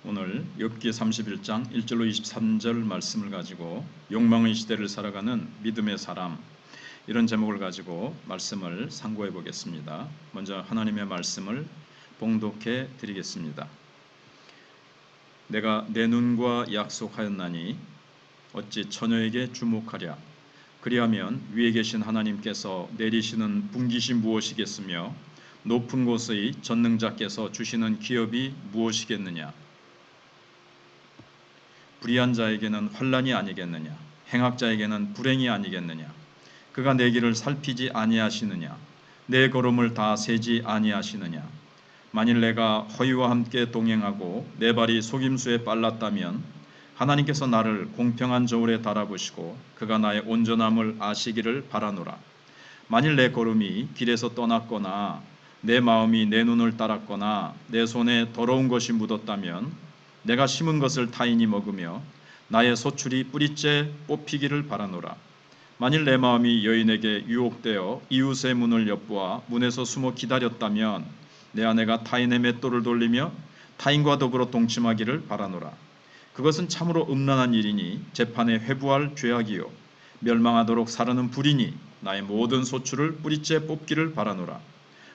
오늘 욥기 31장 1절로 23절 말씀을 가지고 욕망의 시대를 살아가는 믿음의 사람, 이런 제목을 가지고 말씀을 상고해 보겠습니다. 먼저 하나님의 말씀을 봉독해 드리겠습니다. 내가 내 눈과 약속하였나니 어찌 처녀에게 주목하랴. 그리하면 위에 계신 하나님께서 내리시는 분깃이 무엇이겠으며 높은 곳의 전능자께서 주시는 기업이 무엇이겠느냐. 불의한 자에게는 환난이 아니겠느냐. 행악자에게는 불행이 아니겠느냐. 그가 내 길을 살피지 아니하시느냐. 내 걸음을 다 세지 아니하시느냐. 만일 내가 허위와 함께 동행하고 내 발이 속임수에 빨랐다면 하나님께서 나를 공평한 저울에 달아보시고 그가 나의 온전함을 아시기를 바라노라. 만일 내 걸음이 길에서 떠났거나 내 마음이 내 눈을 따랐거나 내 손에 더러운 것이 묻었다면 내가 심은 것을 타인이 먹으며 나의 소출이 뿌리째 뽑히기를 바라노라. 만일 내 마음이 여인에게 유혹되어 이웃의 문을 엿보아 문에서 숨어 기다렸다면 내 아내가 타인의 맷돌을 돌리며 타인과 더불어 동침하기를 바라노라. 그것은 참으로 음란한 일이니 재판에 회부할 죄악이요 멸망하도록 사르는 불이니 나의 모든 소출을 뿌리째 뽑기를 바라노라.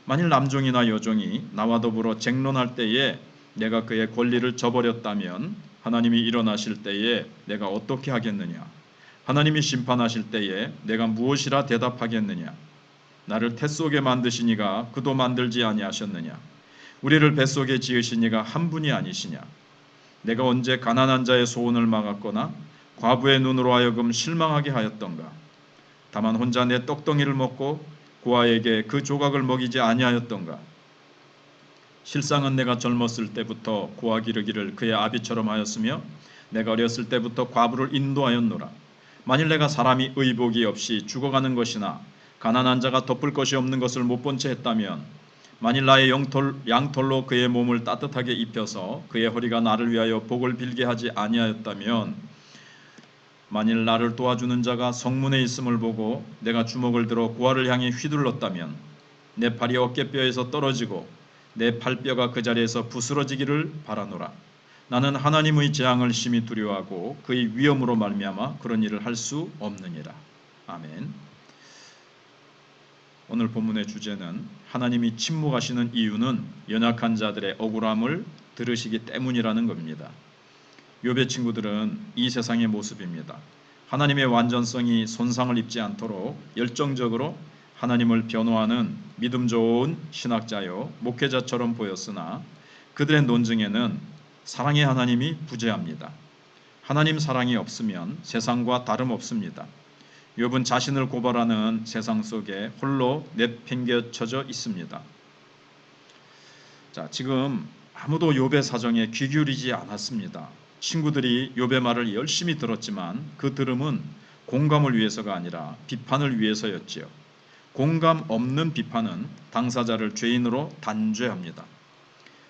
만일 남종이나 여종이 나와 더불어 쟁론할 때에 내가 그의 권리를 저버렸다면 하나님이 일어나실 때에 내가 어떻게 하겠느냐. 하나님이 심판하실 때에 내가 무엇이라 대답하겠느냐. 나를 태 속에 만드신 이가 그도 만들지 아니하셨느냐. 우리를 뱃속에 지으신 이가 한 분이 아니시냐. 내가 언제 가난한 자의 소원을 막았거나 과부의 눈으로 하여금 실망하게 하였던가. 다만 혼자 내 떡덩이를 먹고 고아에게 그 조각을 먹이지 아니하였던가. 실상은 내가 젊었을 때부터 고아 기르기를 그의 아비처럼 하였으며 내가 어렸을 때부터 과부를 인도하였노라. 만일 내가 사람이 의복이 없이 죽어가는 것이나 가난한 자가 덮을 것이 없는 것을 못 본 채 했다면 만일 나의 양털로 그의 몸을 따뜻하게 입혀서 그의 허리가 나를 위하여 복을 빌게 하지 아니하였다면 만일 나를 도와주는 자가 성문에 있음을 보고 내가 주먹을 들어 고아를 향해 휘둘렀다면 내 팔이 어깨뼈에서 떨어지고 내 팔뼈가 그 자리에서 부스러지기를 바라노라. 나는 하나님의 재앙을 심히 두려워하고 그의 위엄으로 말미암아 그런 일을 할 수 없느니라. 아멘. 오늘 본문의 주제는 하나님이 침묵하시는 이유는 연약한 자들의 억울함을 들으시기 때문이라는 겁니다. 욥의 친구들은 이 세상의 모습입니다. 하나님의 완전성이 손상을 입지 않도록 열정적으로 하나님을 변호하는 믿음 좋은 신학자요 목회자처럼 보였으나 그들의 논증에는 사랑의 하나님이 부재합니다. 하나님 사랑이 없으면 세상과 다름없습니다. 욥은 자신을 고발하는 세상 속에 홀로 내팽개쳐져 있습니다. 자, 지금 아무도 욥의 사정에 귀 기울이지 않았습니다. 친구들이 욥의 말을 열심히 들었지만 그 들음은 공감을 위해서가 아니라 비판을 위해서였지요. 공감 없는 비판은 당사자를 죄인으로 단죄합니다.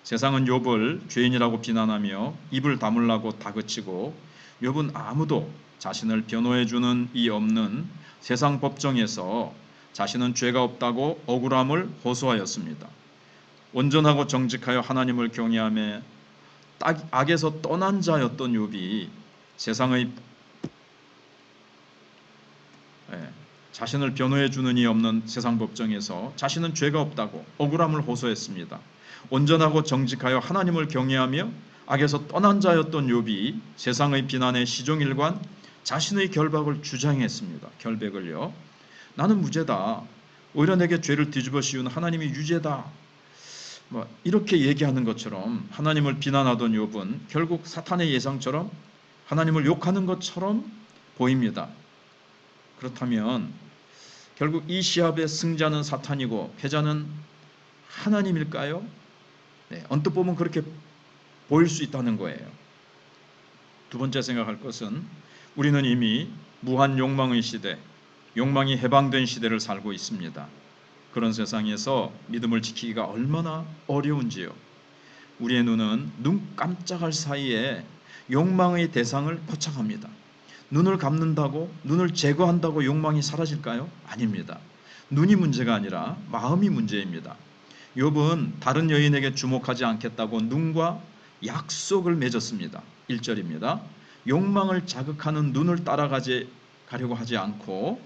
세상은 욥을 죄인이라고 비난하며 입을 다물라고 다그치고 욥은 아무도 자신을 변호해주는 이 없는 세상 법정에서 자신은 죄가 없다고 억울함을 호소하였습니다. 온전하고 정직하여 하나님을 경외하며 악에서 떠난 자였던 욥이 세상의 자신을 변호해주는 이 없는 세상 법정에서 자신은 죄가 없다고 억울함을 호소했습니다. 온전하고 정직하여 하나님을 경외하며 악에서 떠난 자였던 욥이 세상의 비난에 시종일관 자신의 결박을 주장했습니다. 결백을요. 나는 무죄다. 오히려 내게 죄를 뒤집어 씌운 하나님이 유죄다. 이렇게 얘기하는 것처럼 하나님을 비난하던 욥은 결국 사탄의 예상처럼 하나님을 욕하는 것처럼 보입니다. 그렇다면 결국 이 시합의 승자는 사탄이고 패자는 하나님일까요? 언뜻 보면 그렇게 보일 수 있다는 거예요. 두 번째 생각할 것은 우리는 이미 무한 욕망의 시대, 욕망이 해방된 시대를 살고 있습니다. 그런 세상에서 믿음을 지키기가 얼마나 어려운지요. 우리의 눈은 눈 깜짝할 사이에 욕망의 대상을 포착합니다. 눈을 감는다고, 눈을 제거한다고 욕망이 사라질까요? 아닙니다. 눈이 문제가 아니라 마음이 문제입니다. 욥은 다른 여인에게 주목하지 않겠다고 눈과 약속을 맺었습니다. 1절입니다. 욕망을 자극하는 눈을 가려고 하지 않고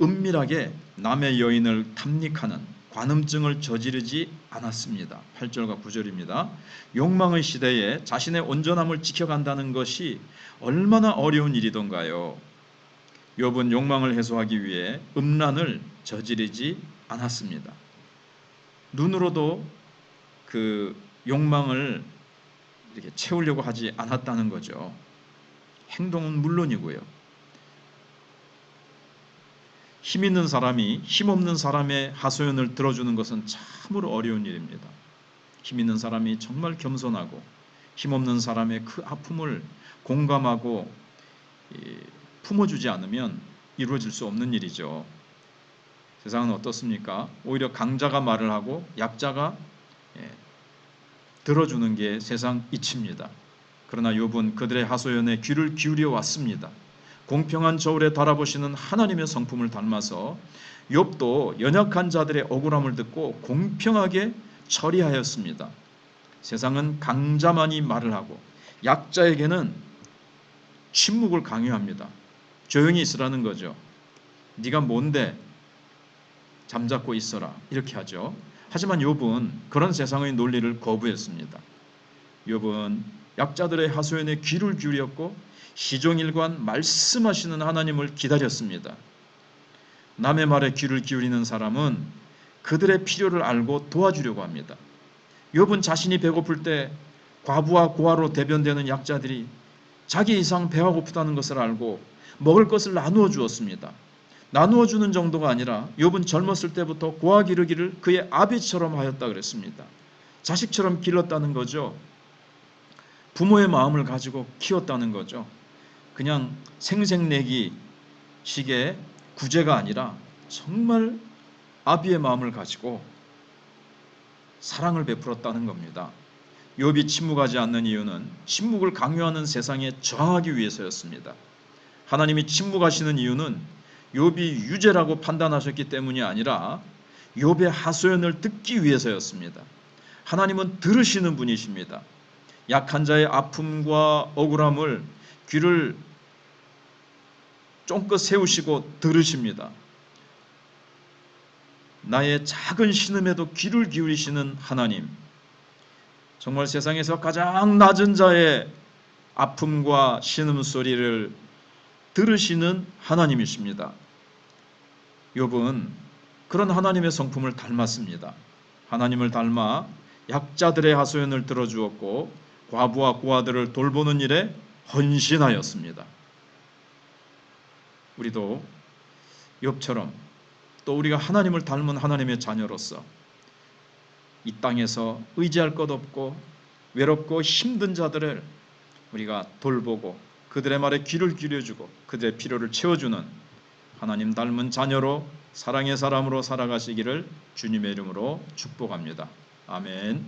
은밀하게 남의 여인을 탐닉하는 관음증을 저지르지 않았습니다. 8절과 9절입니다. 욕망의 시대에 자신의 온전함을 지켜간다는 것이 얼마나 어려운 일이던가요. 욥은 욕망을 해소하기 위해 음란을 저지르지 않았습니다. 눈으로도 그 욕망을 이렇게 채우려고 하지 않았다는 거죠. 행동은 물론이고요. 힘 있는 사람이 힘없는 사람의 하소연을 들어주는 것은 참으로 어려운 일입니다. 힘 있는 사람이 정말 겸손하고 힘없는 사람의 그 아픔을 공감하고 품어주지 않으면 이루어질 수 없는 일이죠. 세상은 어떻습니까? 오히려 강자가 말을 하고 약자가 들어주는 게 세상 이치입니다. 그러나 욥은 그들의 하소연에 귀를 기울여 왔습니다. 공평한 저울에 달아보시는 하나님의 성품을 닮아서 욥도 연약한 자들의 억울함을 듣고 공평하게 처리하였습니다. 세상은 강자만이 말을 하고 약자에게는 침묵을 강요합니다. 조용히 있으라는 거죠. 네가 뭔데 잠자코 있어라 이렇게 하죠. 하지만 욥은 그런 세상의 논리를 거부했습니다. 욥은 약자들의 하소연에 귀를 기울였고 시종일관 말씀하시는 하나님을 기다렸습니다. 남의 말에 귀를 기울이는 사람은 그들의 필요를 알고 도와주려고 합니다. 욥은 자신이 배고플 때 과부와 고아로 대변되는 약자들이 자기 이상 배가 고프다는 것을 알고 먹을 것을 나누어 주었습니다. 나누어 주는 정도가 아니라 욥은 젊었을 때부터 고아 기르기를 그의 아비처럼 하였다 그랬습니다. 자식처럼 길렀다는 거죠. 부모의 마음을 가지고 키웠다는 거죠. 그냥 생색내기 식의 구제가 아니라 정말 아비의 마음을 가지고 사랑을 베풀었다는 겁니다. 욥이 침묵하지 않는 이유는 침묵을 강요하는 세상에 저항하기 위해서였습니다. 하나님이 침묵하시는 이유는 욥이 유죄라고 판단하셨기 때문이 아니라 욥의 하소연을 듣기 위해서였습니다. 하나님은 들으시는 분이십니다. 약한 자의 아픔과 억울함을 귀를 쫑긋 세우시고 들으십니다. 나의 작은 신음에도 귀를 기울이시는 하나님, 정말 세상에서 가장 낮은 자의 아픔과 신음소리를 들으시는 하나님이십니다. 욥은 그런 하나님의 성품을 닮았습니다. 하나님을 닮아 약자들의 하소연을 들어주었고 과부와 고아들을 돌보는 일에 헌신하였습니다. 우리도 욥처럼 또 우리가 하나님을 닮은 하나님의 자녀로서 이 땅에서 의지할 것 없고 외롭고 힘든 자들을 우리가 돌보고 그들의 말에 귀를 기울여주고 그들의 필요를 채워주는 하나님 닮은 자녀로 사랑의 사람으로 살아가시기를 주님의 이름으로 축복합니다. 아멘.